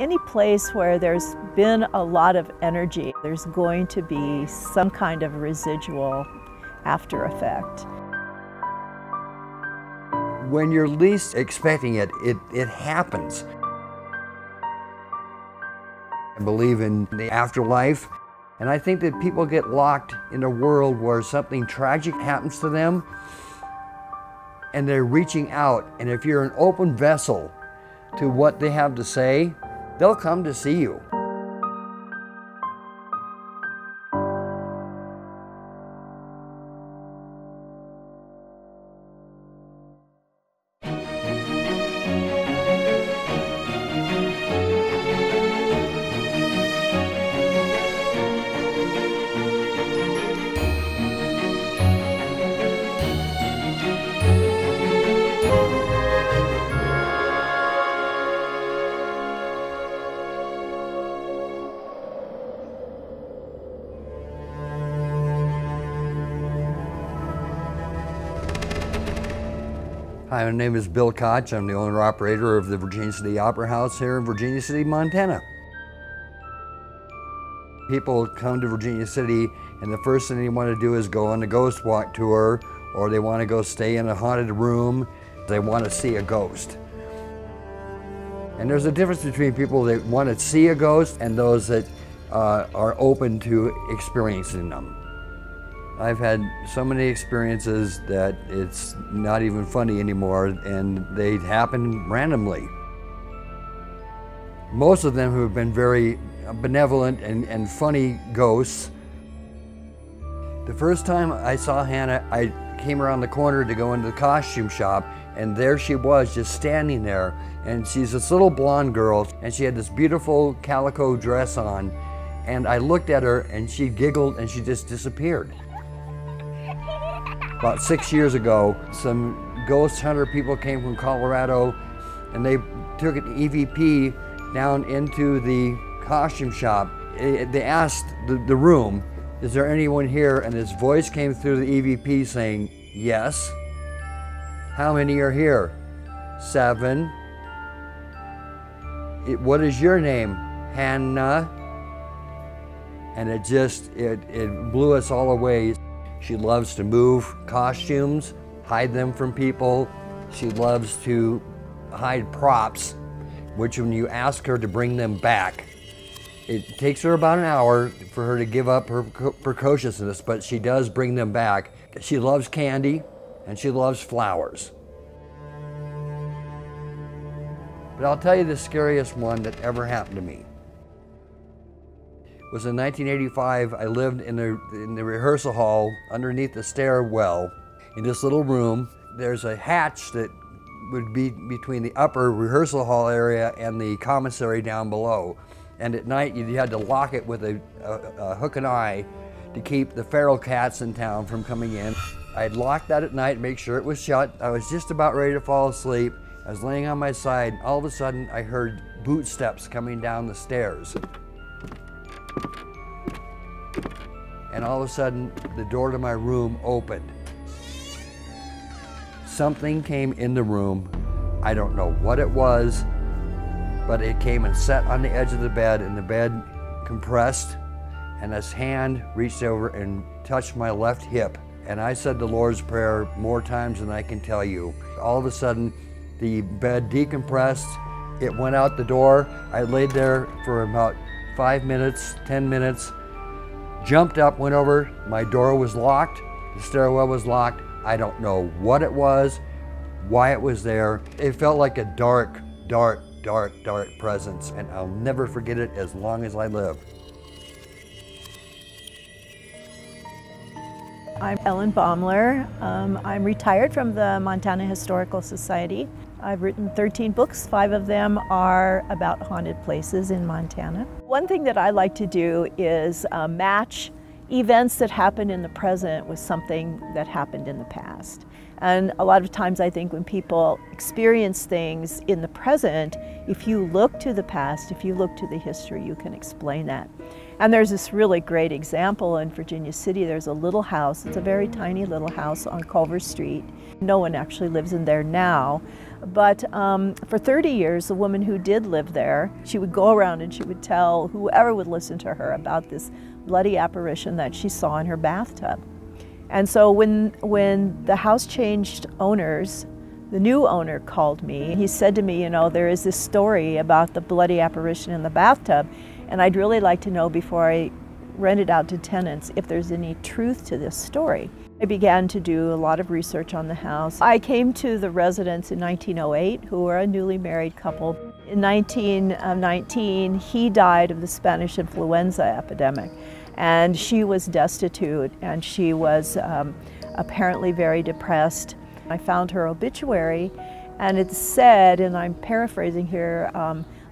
Any place where there's been a lot of energy, there's going to be some kind of residual after effect. When you're least expecting it, it happens. I believe in the afterlife, and I think that people get locked in a world where something tragic happens to them, and they're reaching out, and if you're an open vessel to what they have to say, they'll come to see you. Hi, my name is Bill Koch. I'm the owner-operator of the Virginia City Opera House here in Virginia City, Montana. People come to Virginia City and the first thing they want to do is go on the ghost walk tour, or they want to go stay in a haunted room. They want to see a ghost. And there's a difference between people that want to see a ghost and those that are open to experiencing them. I've had so many experiences that it's not even funny anymore, and they happen randomly. Most of them have been very benevolent and funny ghosts. The first time I saw Hannah, I came around the corner to go into the costume shop, and there she was just standing there. And she's this little blonde girl, and she had this beautiful calico dress on, and I looked at her and she giggled and she just disappeared. About 6 years ago, some ghost hunter people came from Colorado, and they took an EVP down into the costume shop. They asked the room, "Is there anyone here?" And this voice came through the EVP saying, "Yes." "How many are here?" "7. "What is your name?" "Hannah." And it blew us all away. She loves to move costumes, hide them from people. She loves to hide props, which when you ask her to bring them back, it takes her about an hour for her to give up her precociousness, but she does bring them back. She loves candy and she loves flowers. But I'll tell you the scariest one that ever happened to me. It was in 1985. I lived in the rehearsal hall underneath the stairwell in this little room. There's a hatch that would be between the upper rehearsal hall area and the commissary down below. And at night you had to lock it with a hook and eye to keep the feral cats in town from coming in. I'd lock that at night, make sure it was shut. I was just about ready to fall asleep. I was laying on my side. All of a sudden I heard boot steps coming down the stairs. And all of a sudden, the door to my room opened. Something came in the room. I don't know what it was, but it came and sat on the edge of the bed, and the bed compressed, and this hand reached over and touched my left hip. And I said the Lord's Prayer more times than I can tell you. All of a sudden, the bed decompressed. It went out the door. I laid there for about 5 minutes, 10 minutes, jumped up, went over, my door was locked, the stairwell was locked. I don't know what it was, why it was there. It felt like a dark, dark, dark, dark presence, and I'll never forget it as long as I live. I'm Ellen Baumler. I'm retired from the Montana Historical Society. I've written 13 books. 5 of them are about haunted places in Montana. One thing that I like to do is match events that happen in the present with something that happened in the past. And a lot of times I think when people experience things in the present, if you look to the past, if you look to the history, you can explain that. And there's this really great example in Virginia City. There's a little house, it's a very tiny little house on Culver Street. No one actually lives in there now, but for 30 years, the woman who did live there, she would go around and she would tell whoever would listen to her about this bloody apparition that she saw in her bathtub. And so when the house changed owners, the new owner called me. He said to me, you know, there is this story about the bloody apparition in the bathtub, and I'd really like to know before I rent it out to tenants if there's any truth to this story. I began to do a lot of research on the house. I came to the residents in 1908, who were a newly married couple. In 1919, he died of the Spanish influenza epidemic, and she was destitute, and she was apparently very depressed. I found her obituary, and it said, and I'm paraphrasing here,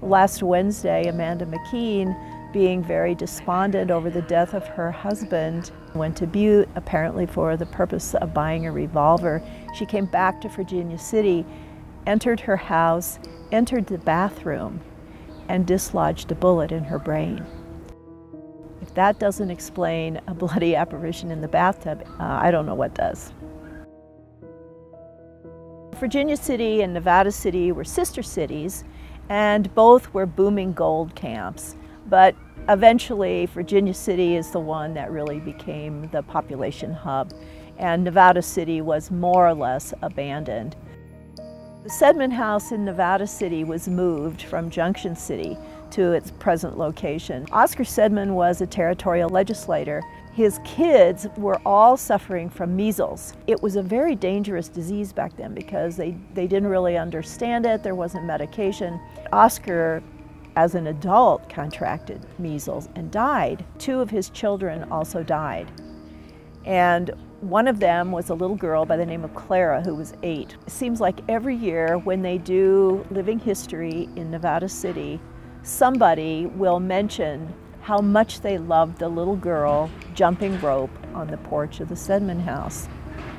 last Wednesday, Amanda McKean, being very despondent over the death of her husband, went to Butte, apparently for the purpose of buying a revolver. She came back to Virginia City, entered her house, entered the bathroom, and dislodged a bullet in her brain. If that doesn't explain a bloody apparition in the bathtub, I don't know what does. Virginia City and Nevada City were sister cities, and both were booming gold camps. But eventually, Virginia City is the one that really became the population hub, and Nevada City was more or less abandoned. The Sedman House in Nevada City was moved from Junction City to its present location. Oscar Sedman was a territorial legislator. His kids were all suffering from measles. It was a very dangerous disease back then because they didn't really understand it. There wasn't medication. Oscar, as an adult, contracted measles and died. 2 of his children also died. And one of them was a little girl by the name of Clara, who was 8. It seems like every year when they do Living History in Nevada City, somebody will mention how much they loved the little girl jumping rope on the porch of the Sedman house.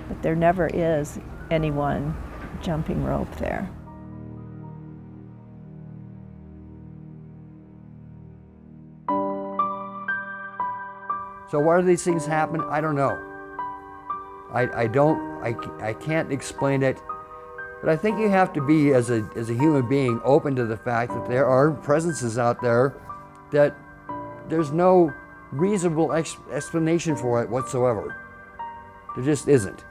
But there never is anyone jumping rope there. So why do these things happen? I don't know. I can't explain it, but I think you have to be, as a human being, open to the fact that there are presences out there that there's no reasonable explanation for it whatsoever. There just isn't.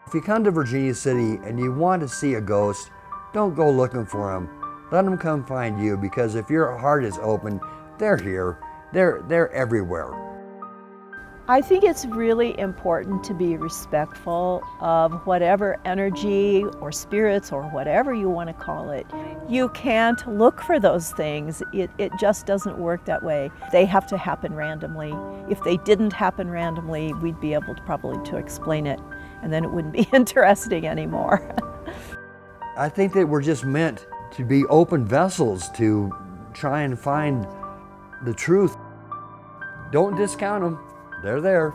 If you come to Virginia City and you want to see a ghost, don't go looking for them. Let them come find you, because if your heart is open, they're here. They're everywhere. I think it's really important to be respectful of whatever energy or spirits or whatever you want to call it. You can't look for those things. It just doesn't work that way. They have to happen randomly. If they didn't happen randomly, we'd be able to probably to explain it, and then it wouldn't be interesting anymore. I think that we're just meant to be open vessels to try and find the truth. Don't discount them. They're there.